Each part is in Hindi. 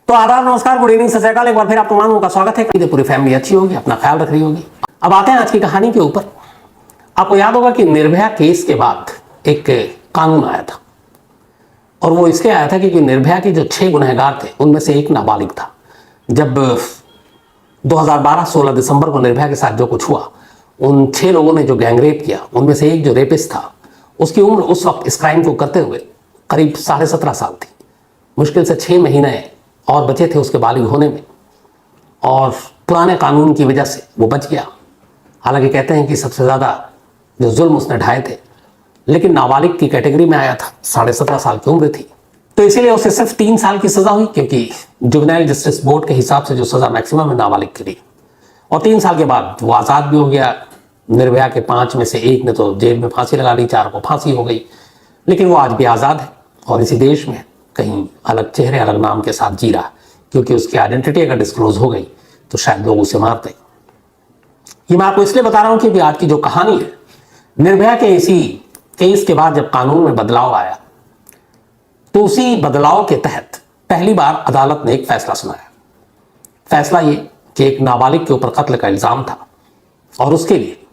तो आदाब, नमस्कार, गुड इवनिंग, सत श्री अकाल। एक बार फिर आप तमाम का स्वागत है। पूरी फैमिली अच्छी होगी, अपना ख्याल रख रही होगी। अब आते हैं आज की कहानी के ऊपर। आपको याद होगा कि निर्भया केस के बाद एक कानून आया था, और वो इसके आया था कि निर्भया के जो 6 गुनहगार थे उनमें से एक नाबालिग था। जब 2012 16 दिसंबर को निर्भया के साथ जो कुछ हुआ, उन 6 लोगों ने जो गैंगरेप किया, उनमें से एक जो रेपिस्ट था, उसकी उम्र उस वक्त इस क्राइम को करते हुए करीब 17.5 साल थी। मुश्किल से 6 महीने और बचे थे उसके बालिग होने में, और पुराने कानून की वजह से वो बच गया। हालांकि कहते हैं कि सबसे ज़्यादा जो जुल्म उसने ढाए थे, लेकिन नाबालिग की कैटेगरी में आया था, 17.5 साल की उम्र थी। तो इसीलिए उसे सिर्फ 3 साल की सज़ा हुई, क्योंकि जुवेनाइल जस्टिस बोर्ड के हिसाब से जो सज़ा मैक्सिमम है नाबालिग के लिए। और 3 साल के बाद वो आज़ाद भी हो गया। निर्भया के 5 में से एक ने तो जेल में फांसी लगा ली, 4 को फांसी हो गई, लेकिन वो आज भी आज़ाद है और इसी देश में कहीं अलग चेहरे अलग नाम के साथ जी रहा, क्योंकि उसकी आइडेंटिटी अगर डिस्क्लोज हो गई तो शायद लोग उसे मारते। ये मैं आपको इसलिए बता रहा हूं कि आज की जो कहानी है, निर्भया के इसी केस के बाद जब कानून में बदलाव आया, तो उसी बदलाव के तहत पहली बार अदालत ने एक फैसला सुनाया। फैसला ये कि एक नाबालिग के ऊपर कत्ल का इल्जाम था, और उसके लिए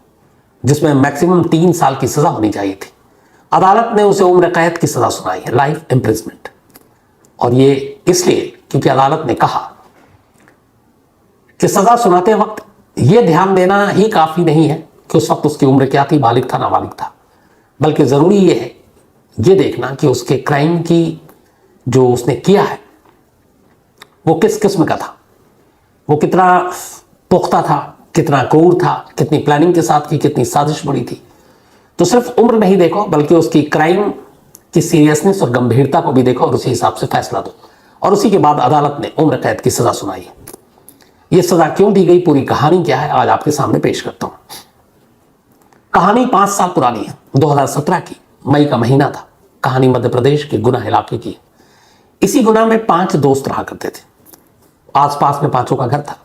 जिसमें मैक्सिमम 3 साल की सजा होनी चाहिए थी, अदालत ने उसे उम्र कैद की सजा सुनाई है, लाइफ इम्प्रिजमेंट। और ये इसलिए क्योंकि अदालत ने कहा कि सजा सुनाते वक्त यह ध्यान देना ही काफी नहीं है कि उस वक्त उसकी उम्र क्या थी, बालिग था नाबालिग था, बल्कि जरूरी यह है ये देखना कि उसके क्राइम की जो उसने किया है वो किस किस्म का था, वो कितना पुख्ता था, कितना क्रूर था, कितनी प्लानिंग के साथ की, कितनी साजिश बड़ी थी। तो सिर्फ उम्र नहीं देखो, बल्कि उसकी क्राइम की सीरियसनेस और गंभीरता को भी देखो और उसी हिसाब से फैसला दो। और उसी के बाद अदालत ने उम्र कैद की सजा सुनाई है। यह सजा क्यों दी गई, पूरी कहानी क्या है, आज आपके सामने पेश करता हूं। कहानी 5 साल पुरानी है, 2017 की मई का महीना था। कहानी मध्य प्रदेश के गुना इलाके की। इसी गुना में 5 दोस्त रहा करते थे। आसपास में 5 का घर था।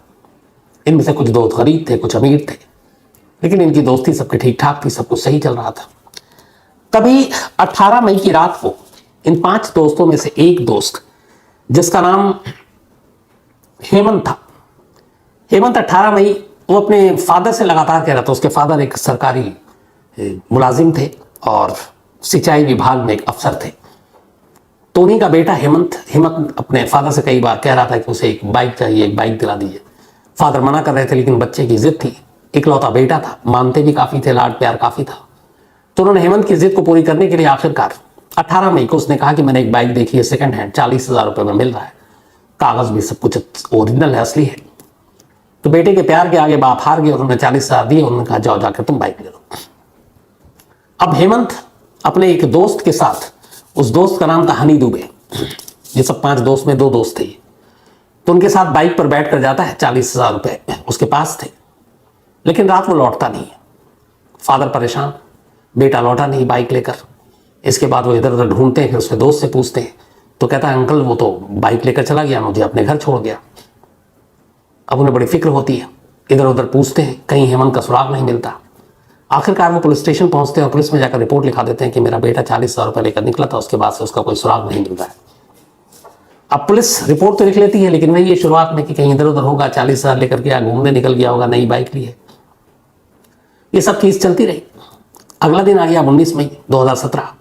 इनमें से कुछ दोस्त गरीब थे, कुछ अमीर थे, लेकिन इनकी दोस्ती सबकी ठीक ठाक थी, सब कुछ सही चल रहा था। तभी 18 मई की रात को इन 5 दोस्तों में से एक दोस्त, जिसका नाम हेमंत था, हेमंत 18 मई वो अपने फादर से लगातार कह रहा था। उसके फादर एक सरकारी मुलाजिम थे और सिंचाई विभाग में एक अफसर थे। तो उन्हीं का बेटा हेमंत अपने फादर से कई बार कह रहा था कि उसे एक बाइक चाहिए, एक बाइक दिला दीजिए। फादर मना कर रहे थे, लेकिन बच्चे की जिद थी। इकलौता बेटा था, मानते भी काफी थे, लाड प्यार काफी था। तो उन्होंने हेमंत की जिद को पूरी करने के लिए आखिरकार 18 मई को उसने कहा कि मैंने एक बाइक देखी है, सेकंड हैंड, 40,000 रुपए में मिल रहा है, कागज भी सब कुछ ओरिजिनल है, असली है। तो बेटे के प्यार के आगे बाप हार गए। उन्होंने 40,000 दिए। उन्होंने कहा जाओ जाकर तुम बाइक ले लो। अब हेमंत अपने एक दोस्त के साथ, उस दोस्त का नाम था हनी दुबे। ये सब 5 दोस्त में 2 दोस्त थे। तो उनके साथ बाइक पर बैठ कर जाता है। 40,000 रुपए उसके पास थे, लेकिन रात वो लौटता नहीं है। फादर परेशान, बेटा लौटा नहीं बाइक लेकर। इसके बाद वो इधर उधर ढूंढते हैं, फिर उसके दोस्त से पूछते हैं, तो कहता है अंकल वो तो बाइक लेकर चला गया, मुझे अपने घर छोड़ गया। अब उन्हें बड़ी फिक्र होती है, इधर उधर पूछते हैं, कहीं हेमंत का सुराग नहीं मिलता। आखिरकार वो पुलिस स्टेशन पहुंचते हैं और पुलिस में जाकर रिपोर्ट लिखा देते हैं कि मेरा बेटा 40,000 रुपये लेकर निकला था, उसके बाद से उसका कोई सुराग नहीं मिल रहा है। अब पुलिस रिपोर्ट तो लिख लेती है, लेकिन वही ये शुरुआत में कि कहीं इधर उधर होगा, 40,000 लेकर गया, घूमने निकल गया होगा, नई बाइक ली है। ये सब चीज चलती रही। अगला दिन आ गया 19 मई 2017।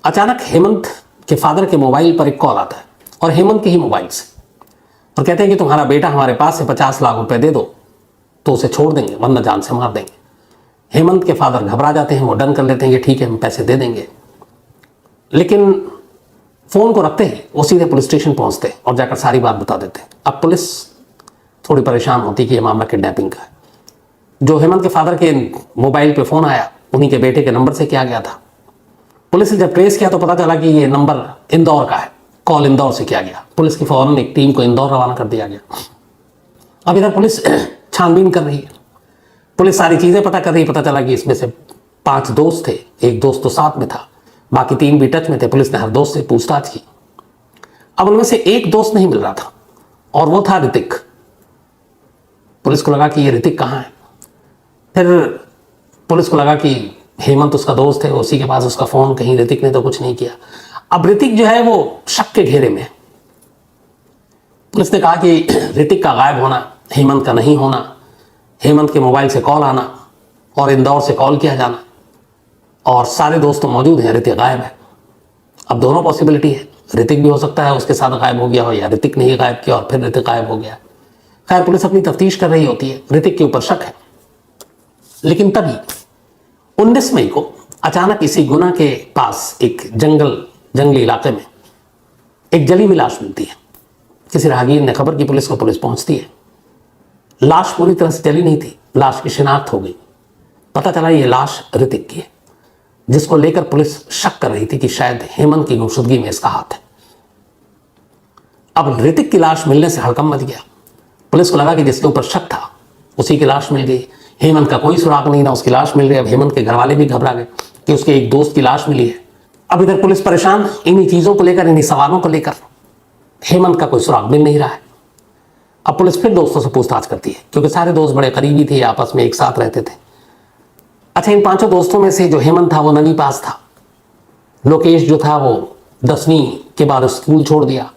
अचानक हेमंत के फादर के मोबाइल पर एक कॉल आता है, और हेमंत के ही मोबाइल से, और कहते हैं कि तुम्हारा बेटा हमारे पास है, 50 लाख रुपए दे दो तो उसे छोड़ देंगे, वरना जान से मार देंगे। हेमंत के फादर घबरा जाते हैं, वो डन कर लेते हैं कि ठीक है हम पैसे दे देंगे। लेकिन फोन को रखते ही वो सीधे पुलिस स्टेशन पहुंचते और जाकर सारी बात बता देते हैं। अब पुलिस थोड़ी परेशान होती कि यह मामला किडनैपिंग का है। जो हेमंत के फादर के मोबाइल पे फोन आया, उन्हीं के बेटे के नंबर से किया गया था। पुलिस ने जब ट्रेस किया तो पता चला कि ये नंबर इंदौर का है, कॉल इंदौर से किया गया। पुलिस की फौरन एक टीम को इंदौर रवाना कर दिया गया। अब इधर पुलिस छानबीन कर रही है, पुलिस सारी चीजें पता कर रही है। पता चला कि इसमें से 5 दोस्त थे, एक दोस्त तो साथ में था, बाकी 3 भी टच में थे। पुलिस ने हर दोस्त से पूछताछ की। अब उनमें से एक दोस्त नहीं मिल रहा था, और वो था ऋतिक। पुलिस को लगा कि ये ऋतिक कहाँ है। फिर पुलिस को लगा कि हेमंत उसका दोस्त है, उसी के पास उसका फोन, कहीं ऋतिक ने तो कुछ नहीं किया। अब ऋतिक जो है वो शक के घेरे में। पुलिस ने कहा कि ऋतिक का गायब होना, हेमंत का नहीं होना, हेमंत के मोबाइल से कॉल आना और इंदौर से कॉल किया जाना, और सारे दोस्त तो मौजूद हैं, ऋतिक गायब है। अब दोनों पॉसिबिलिटी है, ऋतिक भी हो सकता है उसके साथ गायब हो गया हो, या ऋतिक ने ही गायब किया और फिर ऋतिक गायब हो गया। खैर, पुलिस अपनी तफ्तीश कर रही होती है, ऋतिक के ऊपर शक है। लेकिन तभी 19 मई को अचानक इसी गुना के पास एक जंगली इलाके में एक जली हुई लाश मिलती है। किसी राहगीर ने खबर की पुलिस को, पुलिस पहुंचती है। लाश पूरी तरह से जली नहीं थी, लाश की शिनाख्त हो गई। पता चला ये लाश ऋतिक की है, जिसको लेकर पुलिस शक कर रही थी कि शायद हेमंत की गुमशुदगी में इसका हाथ है। अब ऋतिक की लाश मिलने से हड़कंप मच गया। पुलिस को लगा कि जिसके ऊपर शक था उसी की लाश मिल गई। हेमंत का कोई सुराग नहीं, ना उसकी लाश मिल गई। अब हेमंत के घर वाले भी घबरा गए कि उसके एक दोस्त की लाश मिली है। अब इधर पुलिस परेशान इन्हीं चीजों को लेकर, इन्हीं सवालों को लेकर। हेमंत का कोई सुराग मिल नहीं रहा है। अब पुलिस फिर दोस्तों से पूछताछ करती है, क्योंकि सारे दोस्त बड़े करीबी थे, आपस में एक साथ रहते थे। अच्छा, इन 5 दोस्तों में से जो हेमंत था वो 9वीं पास था। लोकेश जो था वो 10वीं के बाद स्कूल छोड़ दिया।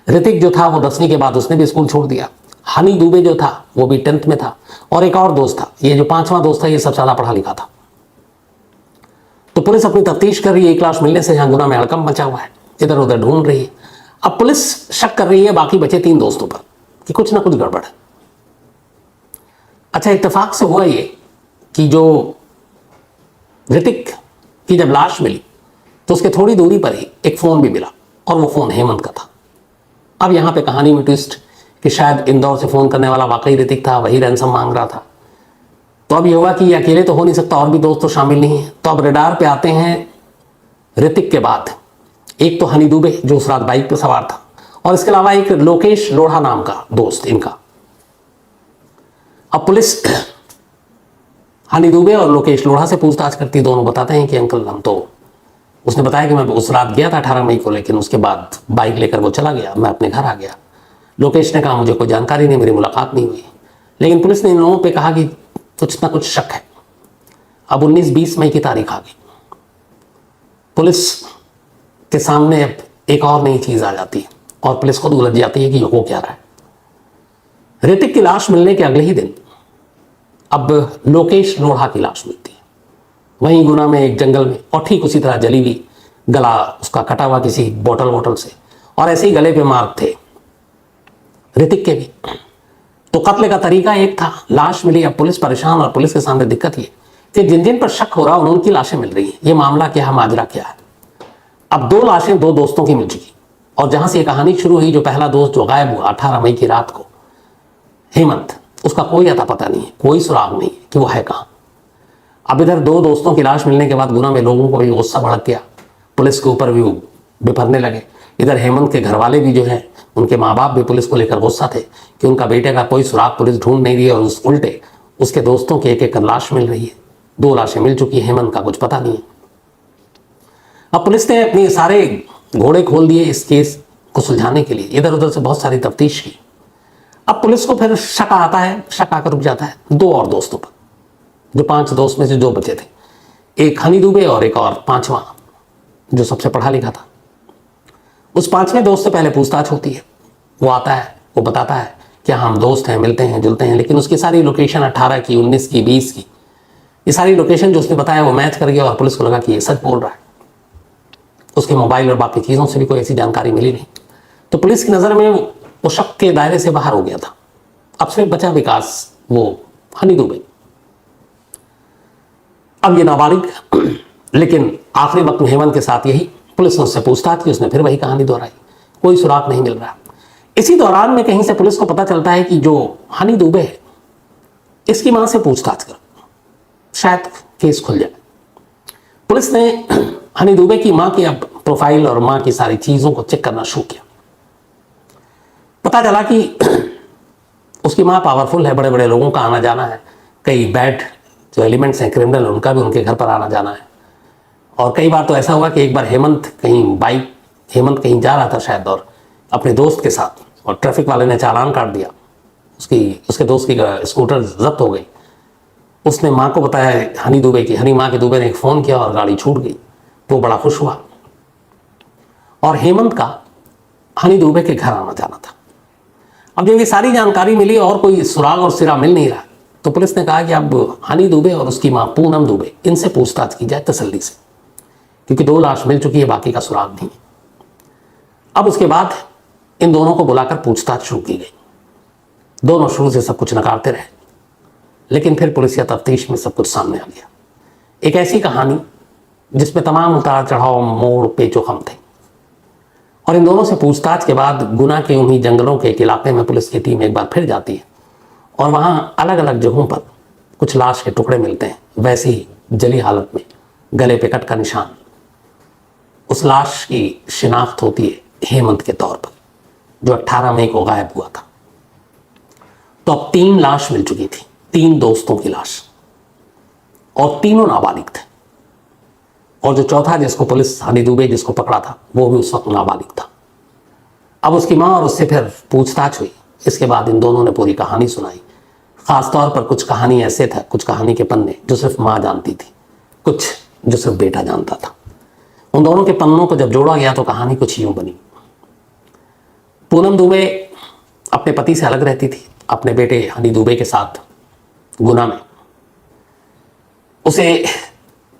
ऋतिक जो था वो 10वीं के बाद उसने भी स्कूल छोड़ दिया। हनी दुबे जो था वो भी 10th में था, और एक और दोस्त था। ये जो 5वां दोस्त था ये सबसे ज्यादा पढ़ा लिखा था। तो पुलिस अपनी तफ्तीश कर रही है। एक लाश मिलने से यहाँ गुना में हड़कंप मचा हुआ है, इधर उधर ढूंढ रही है। अब पुलिस शक कर रही है बाकी बचे 3 दोस्तों पर कि कुछ ना कुछ गड़बड़ है। अच्छा, इत्तेफाक से हुआ ये कि जो ऋतिक की जब लाश मिली तो उसके थोड़ी दूरी पर ही एक फोन भी मिला, और वो फोन हेमंत का था। अब यहां पे कहानी में ट्विस्ट कि शायद इंदौर से फोन करने वाला वाकई ऋतिक था, वही रैंसम मांग रहा था। तो अब ये हुआ कि ये अकेले तो हो नहीं सकता, और भी दोस्त तो शामिल नहीं है। तो अब रडार पे आते हैं ऋतिक के बाद एक तो हनी दुबे जो उस रात बाइक पे सवार था, और इसके अलावा एक लोकेश लोढ़ा नाम का दोस्त इनका। अब पुलिस हनी दुबे और लोकेश लोढ़ा से पूछताछ करती। दोनों बताते हैं कि अंकल हम तो, उसने बताया कि मैं उस रात गया था 18 मई को, लेकिन उसके बाद बाइक लेकर वो चला गया, मैं अपने घर आ गया। लोकेश ने कहा मुझे कोई जानकारी नहीं, मेरी मुलाकात नहीं हुई। लेकिन पुलिस ने इन लोगों पे कहा कि कुछ ना कुछ शक है। अब 19-20 मई की तारीख आ गई। पुलिस के सामने अब एक और नई चीज आ जाती है, और पुलिस खुद उलझ जाती है कि हो क्या रहा है। ऋतिक की लाश मिलने के अगले ही दिन अब लोकेश लोढ़ा की लाश मिलती है, वहीं गुना में एक जंगल में, और ठीक उसी तरह जली हुई, गला उसका कटा हुआ किसी बोतल से, और ऐसे ही गले पे मार्क थे ऋतिक के भी। तो कत्ल का तरीका एक था, लाश मिली। अब पुलिस परेशान, और पुलिस के सामने दिक्कत ये कि जिन जिन पर शक हो रहा उनकी लाशें मिल रही हैं। ये मामला क्या है, माजरा क्या है। अब 2 लाशें 2 दोस्तों की मिल चुकी, और जहां से ये कहानी शुरू हुई, जो पहला दोस्त जो गायब हुआ 18 मई की रात को, हेमंत, उसका कोई अता पता नहीं है, कोई सुराग नहीं है कि वो है कहां। अब इधर 2 दोस्तों की लाश मिलने के बाद गुना में लोगों को भी गुस्सा भड़क गया, पुलिस के ऊपर भी बिफरने लगे। इधर हेमंत के घर वाले भी जो है, उनके माँ बाप भी पुलिस को लेकर गुस्सा थे कि उनका बेटे का कोई सुराग पुलिस ढूंढ नहीं रही है, और उस उल्टे उसके दोस्तों की एक लाश मिल रही है। 2 लाशें मिल चुकी है, हेमंत का कुछ पता नहीं है। अब पुलिस ने अपने सारे घोड़े खोल दिए इस केस को सुलझाने के लिए, इधर उधर से बहुत सारी तफ्तीश की। अब पुलिस को फिर शक आता है, शक आकर रुक जाता है 2 और दोस्तों पर, जो 5 दोस्त में से 2 बचे थे, एक हनी दुबे और एक और 5वां जो सबसे पढ़ा लिखा था। उस 5वें दोस्त से पहले पूछताछ होती है। वो आता है, वो बताता है कि हम दोस्त हैं, मिलते हैं जुलते हैं, लेकिन उसकी सारी लोकेशन 18 की, 19 की, 20 की, ये सारी लोकेशन जो उसने बताया वो मैच कर गया, और पुलिस को लगा कि ये सच बोल रहा है। उसके मोबाइल और बाकी चीज़ों से भी कोई ऐसी जानकारी मिली नहीं। तो पुलिस की नज़र में वो शक के दायरे से बाहर हो गया था। अब सिर्फ बचा विकास, वो हनी दुबे। अब ये नाबालिग, लेकिन आखिरी वक्त में हेमंत के साथ यही, पुलिस ने उससे पूछताछ की, उसने फिर वही कहानी दोहराई, कोई सुराग नहीं मिल रहा। इसी दौरान में कहीं से पुलिस को पता चलता है कि जो हनी दुबे है, इसकी मां से पूछताछ कर शायद केस खुल जाए। पुलिस ने हनी दुबे की मां की अब प्रोफाइल और मां की सारी चीजों को चेक करना शुरू किया। पता चला कि उसकी मां पावरफुल है, बड़े बड़े लोगों का आना जाना है, कई बैड जो एलिमेंट्स हैं क्रिमिनल, उनका भी उनके घर पर आना जाना है। और कई बार तो ऐसा हुआ कि एक बार हेमंत कहीं जा रहा था शायद, और अपने दोस्त के साथ, और ट्रैफिक वाले ने चालान काट दिया, उसके दोस्त की स्कूटर जब्त हो गई। उसने माँ को बताया हनी माँ के दुबे ने एक फ़ोन किया और गाड़ी छूट गई। वो बड़ा खुश हुआ। और हेमंत का हनी दुबे के घर आना जाना था। अब जब ये सारी जानकारी मिली और कोई सुराग और सिरा मिल नहीं रहा, तो पुलिस ने कहा कि अब हनी दुबे और उसकी मां पूनम दुबे, इनसे पूछताछ की जाए तसल्ली से, क्योंकि 2 लाश मिल चुकी है, बाकी का सुराग नहीं। अब उसके बाद इन दोनों को बुलाकर पूछताछ शुरू की गई। दोनों शुरू से सब कुछ नकारते रहे, लेकिन फिर पुलिस या तफ्तीश में सब कुछ सामने आ गया। एक ऐसी कहानी जिसमें तमाम उतार चढ़ाव, मोड़, पेचोखम थे। और इन दोनों से पूछताछ के बाद गुना के उन्हीं जंगलों के एक इलाके में पुलिस की टीम एक बार फिर जाती है और वहां अलग अलग जगहों पर कुछ लाश के टुकड़े मिलते हैं, वैसी ही जली हालत में, गले पे कट का निशान। उस लाश की शिनाख्त होती है हेमंत के तौर पर, जो 18 मई को गायब हुआ था। तो अब 3 लाश मिल चुकी थी, 3 दोस्तों की लाश, और तीनों नाबालिग थे। और जो चौथा जिसको पुलिस, हनी दुबे जिसको पकड़ा था, वो भी उस वक्त नाबालिग था। अब उसकी मां और उससे फिर पूछताछ हुई। इसके बाद इन दोनों ने पूरी कहानी सुनाई। खासतौर पर कुछ कहानी ऐसे था, कुछ कहानी के पन्ने जो सिर्फ मां जानती थी, कुछ जो सिर्फ बेटा जानता था। उन दोनों के पन्नों को जब जोड़ा गया तो कहानी कुछ यूं बनी। पूनम दुबे अपने पति से अलग रहती थी, अपने बेटे हनी दुबे के साथ गुना में। उसे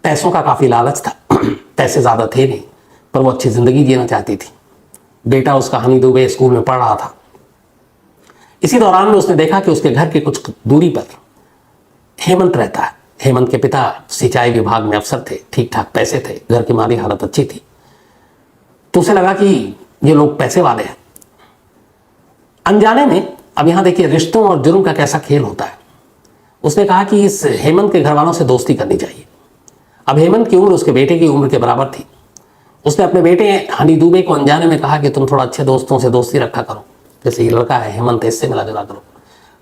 पैसों का काफी लालच था, पैसे ज्यादा थे नहीं, पर वो अच्छी जिंदगी जीना चाहती थी। बेटा उसका हनी दुबे स्कूल में पढ़ रहा था। इसी दौरान में उसने देखा कि उसके घर के कुछ दूरी पर हेमंत रहता है। हेमंत के पिता सिंचाई विभाग में अफसर थे, ठीक ठाक पैसे थे, घर की माली हालत अच्छी थी। तो उसे लगा कि ये लोग पैसे वाले हैं। अनजाने में, अब यहां देखिए रिश्तों और जुर्म का कैसा खेल होता है, उसने कहा कि इस हेमंत के घर वालों से दोस्ती करनी चाहिए। अब हेमंत की उम्र उसके बेटे की उम्र के बराबर थी। उसने अपने बेटे हनी दुबे को अनजाने में कहा कि तुम थोड़ा अच्छे दोस्तों से दोस्ती रखा करो, जैसे ये लड़का है हेमंत, इससे मिला जुला करो।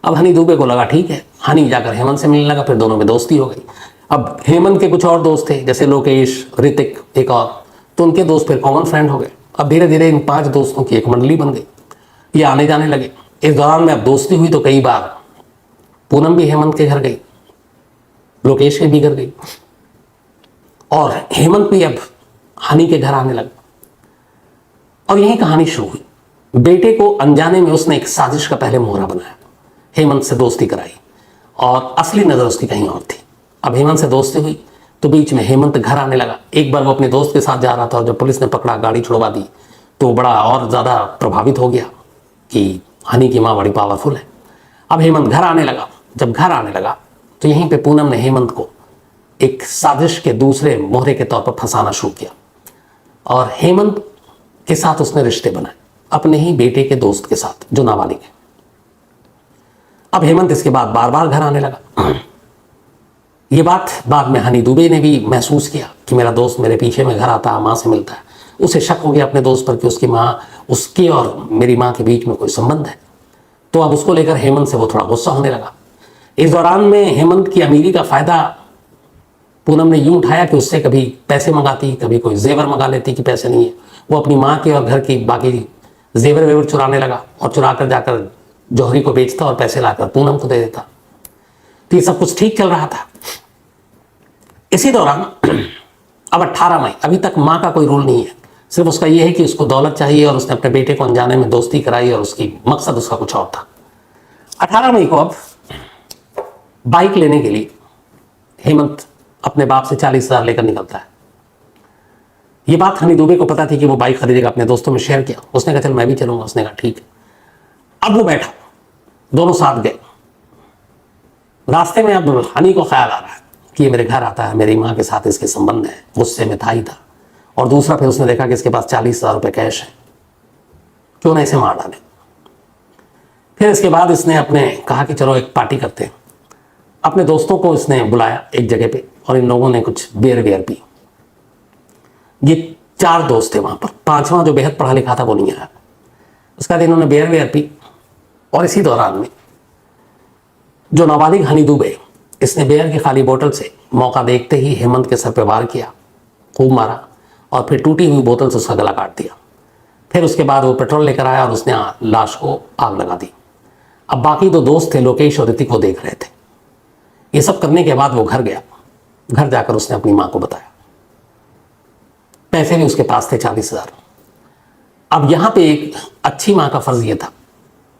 अब हनी दुबे को लगा ठीक है, हनी जाकर हेमंत से मिलने लगा, फिर दोनों में दोस्ती हो गई। अब हेमंत के कुछ और दोस्त थे, जैसे लोकेश, ऋतिक, एक और, तो उनके दोस्त फिर कॉमन फ्रेंड हो गए। अब धीरे धीरे इन 5 दोस्तों की एक मंडली बन गई, ये आने जाने लगे। इस दौरान में अब दोस्ती हुई तो कई बार पूनम भी हेमंत के घर गई, लोकेश के भी घर गई, और हेमंत भी अब हनी के घर आने लगा। और यही कहानी शुरू हुई। बेटे को अनजाने में उसने एक साजिश का पहले मोहरा बनाया, हेमंत से दोस्ती कराई, और असली नजर उसकी कहीं और थी। अब हेमंत से दोस्ती हुई तो बीच में हेमंत घर आने लगा। एक बार वो अपने दोस्त के साथ जा रहा था और जब पुलिस ने पकड़ा, गाड़ी छुड़वा दी, तो बड़ा और ज़्यादा प्रभावित हो गया कि हनी की माँ बड़ी पावरफुल है। अब हेमंत घर आने लगा। जब घर आने लगा तो यहीं पे पूनम ने हेमंत को एक साजिश के दूसरे मोहरे के तौर पर फंसाना शुरू किया, और हेमंत के साथ उसने रिश्ते बनाए, अपने ही बेटे के दोस्त के साथ जो नाबालिग है। अब हेमंत इसके बाद बार बार घर आने लगा। ये बात बाद में हनी दुबे ने भी महसूस किया कि मेरा दोस्त मेरे पीछे में घर आता है, माँ से मिलता है। उसे शक हो गया अपने दोस्त पर कि उसकी माँ, उसकी और मेरी माँ के बीच में कोई संबंध है। तो अब उसको लेकर हेमंत से वो थोड़ा गुस्सा होने लगा। इस दौरान में हेमंत की अमीरी का फायदा पूनम ने यूं उठाया कि उससे कभी पैसे मंगाती, कभी कोई जेवर मंगा लेती कि पैसे नहीं है। वो अपनी माँ के और घर की बाकी जेवर वेवर चुराने लगा, और चुरा कर जाकर जौहरी को बेचता और पैसे लाकर पूनम को दे देता। तो ये सब कुछ ठीक चल रहा था। इसी दौरान अब 18 मई, अभी तक माँ का कोई रोल नहीं है, सिर्फ उसका ये है कि उसको दौलत चाहिए, और उसने अपने बेटे को अनजाने में दोस्ती कराई, और उसकी मकसद उसका कुछ और था। 18 मई को अब बाइक लेने के लिए हेमंत अपने बाप से 40,000 लेकर निकलता है। ये बात हनी दुबे को पता थी कि वो बाइक खरीदेगा, अपने दोस्तों में शेयर किया। उसने कहा चल मैं भी चलूंगा, उसने कहा ठीक है। अब वो बैठा, दोनों साथ गए। रास्ते में अब हनी को ख्याल आ रहा है कि ये मेरे घर आता है, मेरी माँ के साथ इसके संबंध है, गुस्से में था ही था। और दूसरा फिर उसने देखा कि इसके पास 40,000 रुपये कैश है, क्यों ना इसे मार डाले। फिर इसके बाद इसने अपने कहा कि चलो एक पार्टी करते हैं। अपने दोस्तों को इसने बुलाया एक जगह पे, और इन लोगों ने कुछ बियर वियर पी। ये 4 दोस्त थे वहां पर, 5वां जो बेहद पढ़ा लिखा था वो नहीं आया। उसके बाद इन्होंने बियर वियर पी, और इसी दौरान में जो नाबालिग हनी दुबे, इसने बियर की खाली बोतल से मौका देखते ही हेमंत के सर पे वार किया, खूब मारा, और फिर टूटी हुई बोतल से उसका गला काट दिया। फिर उसके बाद वो पेट्रोल लेकर आया और उसने लाश को आग लगा दी। अब बाकी 2 दोस्त थे, लोकेश और ऋतिक, को देख रहे थे। ये सब करने के बाद वो घर गया। घर जाकर उसने अपनी माँ को बताया। पैसे भी उसके पास थे 40,000। अब यहां पे एक अच्छी माँ का फर्ज ये था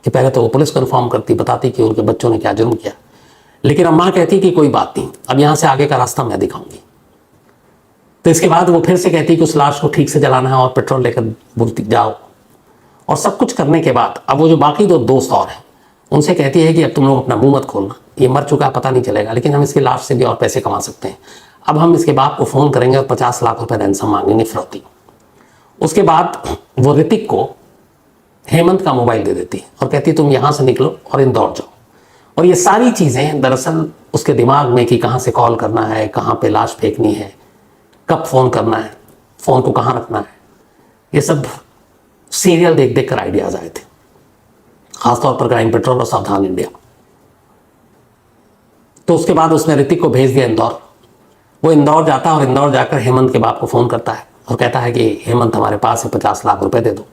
कि पहले तो वो पुलिस को इन्फॉर्म करती, बताती कि उनके बच्चों ने क्या जुर्म किया, लेकिन अब माँ कहती कि कोई बात नहीं, अब यहाँ से आगे का रास्ता मैं दिखाऊंगी। तो इसके बाद वो फिर से कहती कि उस लाश को ठीक से जलाना है और पेट्रोल लेकर बोलती जाओ। और सब कुछ करने के बाद अब वो जो बाकी दो दोस्त और हैं उनसे कहती है कि अब तुम लोग अपना मुंह मत खोलना, ये मर चुका है पता नहीं चलेगा, लेकिन हम इसकी लाश से भी और पैसे कमा सकते हैं। अब हम इसके बाप को फ़ोन करेंगे और 50 लाख रुपए रैंसम मांगेंगे फिरौती। उसके बाद वो ऋतिक को हेमंत का मोबाइल दे देती है और कहती तुम यहाँ से निकलो और इंदौर जाओ। और ये सारी चीज़ें दरअसल उसके दिमाग में कि कहाँ से कॉल करना है, कहाँ पे लाश फेंकनी है, कब फ़ोन करना है, फ़ोन को कहाँ रखना है, ये सब सीरियल देख देख कर आइडियाज़ आए थे, खासतौर पर क्राइम पेट्रोल और सावधान इंडिया। तो उसके बाद उसने ऋतिक को भेज दिया इंदौर। वो इंदौर जाता है और इंदौर जाकर हेमंत के बाप को फ़ोन करता है और कहता है कि हेमंत हमारे पास है 50 लाख रुपए दे दो।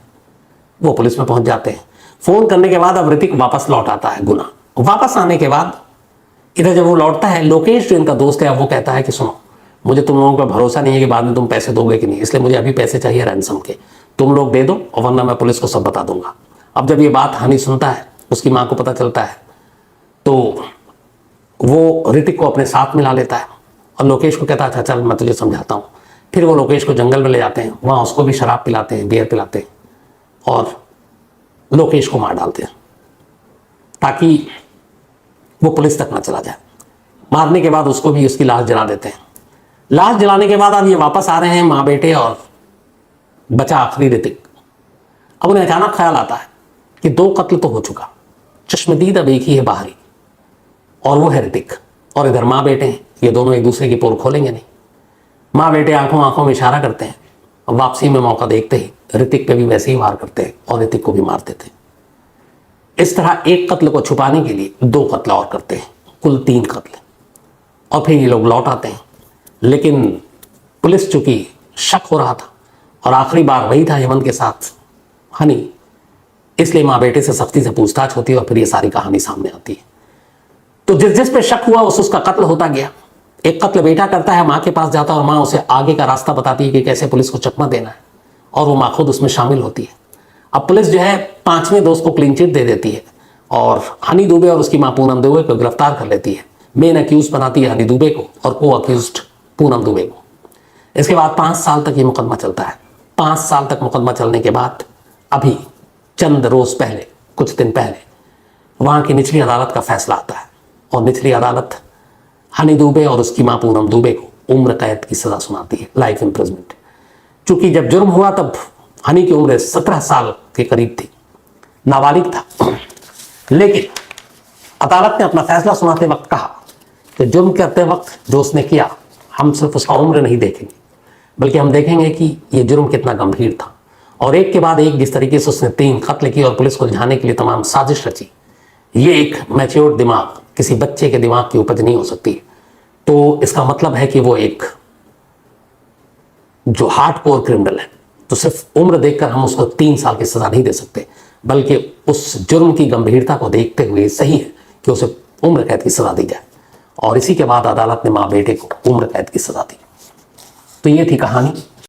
वो पुलिस में पहुंच जाते हैं। फ़ोन करने के बाद अब ऋतिक वापस लौट आता है गुना। वापस आने के बाद इधर जब वो लौटता है, लोकेश जो इनका दोस्त है अब वो कहता है कि सुनो, मुझे तुम लोगों का भरोसा नहीं है कि बाद में तुम पैसे दोगे कि नहीं, इसलिए मुझे अभी पैसे चाहिए रैंसम के, तुम लोग दे दो और वरना मैं पुलिस को सब बता दूंगा। अब जब ये बात हनी सुनता है, उसकी माँ को पता चलता है, तो वो ऋतिक को अपने साथ मिला लेता है और लोकेश को कहता है अच्छा चल मैं तुझे समझाता हूँ। फिर वो लोकेश को जंगल में ले जाते हैं, वहाँ उसको भी शराब पिलाते हैं, बियर पिलाते हैं और लोकेश को मार डालते हैं ताकि वो पुलिस तक ना चला जाए। मारने के बाद उसको भी उसकी लाश जला देते हैं। लाश जलाने के बाद अब ये वापस आ रहे हैं माँ बेटे और बचा आखिरी ऋतिक। अब उन्हें अचानक ख्याल आता है कि 2 कत्ल तो हो चुका, चश्मदीद अब एक ही है बाहरी और वो है ऋतिक। और इधर माँ बेटे हैं, ये दोनों एक दूसरे की पोल खोलेंगे नहीं। माँ बेटे आंखों आंखों में इशारा करते हैं और वापसी में मौका देखते ही ऋतिक पे भी वैसे ही वार करते हैं और ऋतिक को भी मार देते हैं। इस तरह एक कत्ल को छुपाने के लिए 2 कत्ल और करते हैं, कुल 3 कत्ल। और फिर ये लोग लौट आते हैं, लेकिन पुलिस चूंकि शक हो रहा था और आखिरी बार वही था हेमंत के साथ हनी, इसलिए माँ बेटे से सख्ती से पूछताछ होती है और फिर ये सारी कहानी सामने आती है। तो जिस जिस पे शक हुआ उसका कत्ल होता गया। एक कत्ल बेटा करता है, माँ के पास जाता है और माँ उसे आगे का रास्ता बताती है कि कैसे पुलिस को चकमा देना है और वो माँ खुद उसमें शामिल होती है। अब पुलिस जो है 5वें दोस्त को क्लीन चिट दे देती है और हनी दुबे और उसकी माँ पूनम दुबे को गिरफ्तार कर लेती है। मेन अक्यूज बनाती है हनी दुबे को और को अक्यूज पूनम दुबे को। इसके बाद 5 साल तक ये मुकदमा चलता है। 5 साल तक मुकदमा चलने के बाद अभी चंद रोज पहले, कुछ दिन पहले, वहाँ की निचली अदालत का फैसला आता है और निचली अदालत हनी दुबे और उसकी माँ पूनम दुबे को उम्र कैद की सज़ा सुनाती है, लाइफ इम्प्रिजमेंट। चूंकि जब जुर्म हुआ तब हनी की उम्र 17 साल के करीब थी, नाबालिग था, लेकिन अदालत ने अपना फैसला सुनाते वक्त कहा कि जुर्म करते वक्त जो उसने किया, हम सिर्फ उसका उम्र नहीं देखेंगे बल्कि हम देखेंगे कि ये जुर्म कितना गंभीर था। और एक के बाद एक जिस तरीके से उसने 3 कत्ल किए और पुलिस को उलझाने के लिए तमाम साजिश रची, ये एक मैच्योर्ड दिमाग, किसी बच्चे के दिमाग की उपज नहीं हो सकती। तो इसका मतलब है कि वो एक जो हार्डकोर क्रिमिनल है, तो सिर्फ उम्र देखकर हम उसको 3 साल की सजा नहीं दे सकते, बल्कि उस जुर्म की गंभीरता को देखते हुए सही है कि उसे उम्र कैद की सजा दी जाए। और इसी के बाद अदालत ने माँ बेटे को उम्र कैद की सजा दी। तो ये थी कहानी।